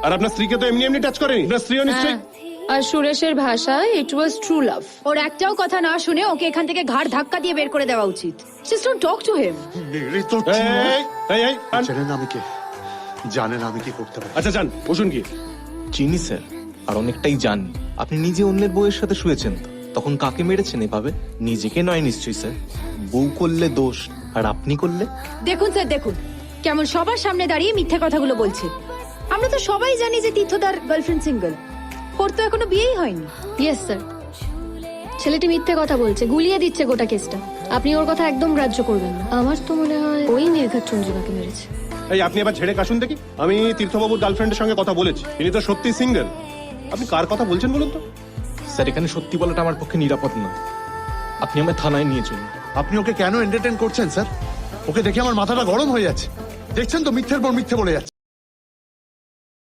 আর আপনার স্ত্রীকে তো এমনি এমনি টাচ করেনি, আপনার স্ত্রীও নিশ্চয়ই। আর সুরেশের ভাষায় ইট ওয়াজ ট্রু লাভ। ওর একটাও কথা না শুনে ওকে এখান থেকে ঘাড় ধাক্কা দিয়ে বের করে দেওয়া উচিত। Just don't talk to him. জানেন আমি কে, জানেন আমি কি করতে পারি। আচ্ছা যান, বসুন কি। চিনি স্যার, আর অনেকটাই জানি। আপনি নিজে অন্যের বউয়ের সাথে শুয়েছেন তো, তখন কাকে মেরেছেন এভাবে? নিজেকে নয় নিশ্চয়ই স্যার। বউ করলে দোষ, আর আপনি করলে? দেখুন স্যার, দেখুন কেমন সবার সামনে দাঁড়িয়ে মিথ্যে কথাগুলো বলছে। আমরা তো সবাই জানি যে তীর্থদার গার্লফ্রেন্ড সিঙ্গেল, ওর তো এখনো বিয়েই হয়নি। ইয়েস স্যার, ছেলেটি মিথ্যে কথা বলছে, গুলিয়ে দিচ্ছে গোটা কেসটা। আপনি ওর কথা একদম গ্রাহ্য করবেন না। আমার তো মনে হয় ওই নির্ঘাত চন্দ্রিমাকে মেরেছে। এই আপনি এবার ঝেড়ে কাশুন দেখি। আমি তীর্থবাবুর গার্লফ্রেন্ডের সঙ্গে কথা বলেছি, তিনি তো সত্যি সিঙ্গেল। আপনি কার কথা বলছেন বলুন তো? স্যার, এখানে সত্যি বলাটা আমার পক্ষে নিরাপদ নয়। আপনি আমায় থানায় নিয়ে চলুন। আপনি ওকে কেন এন্টারটেইন করছেন স্যার? ওকে দেখে আমার মাথাটা গরম হয়ে যাচ্ছে। দেখছেন তো মিথ্যের পর মিথ্যে বলে যাচ্ছে।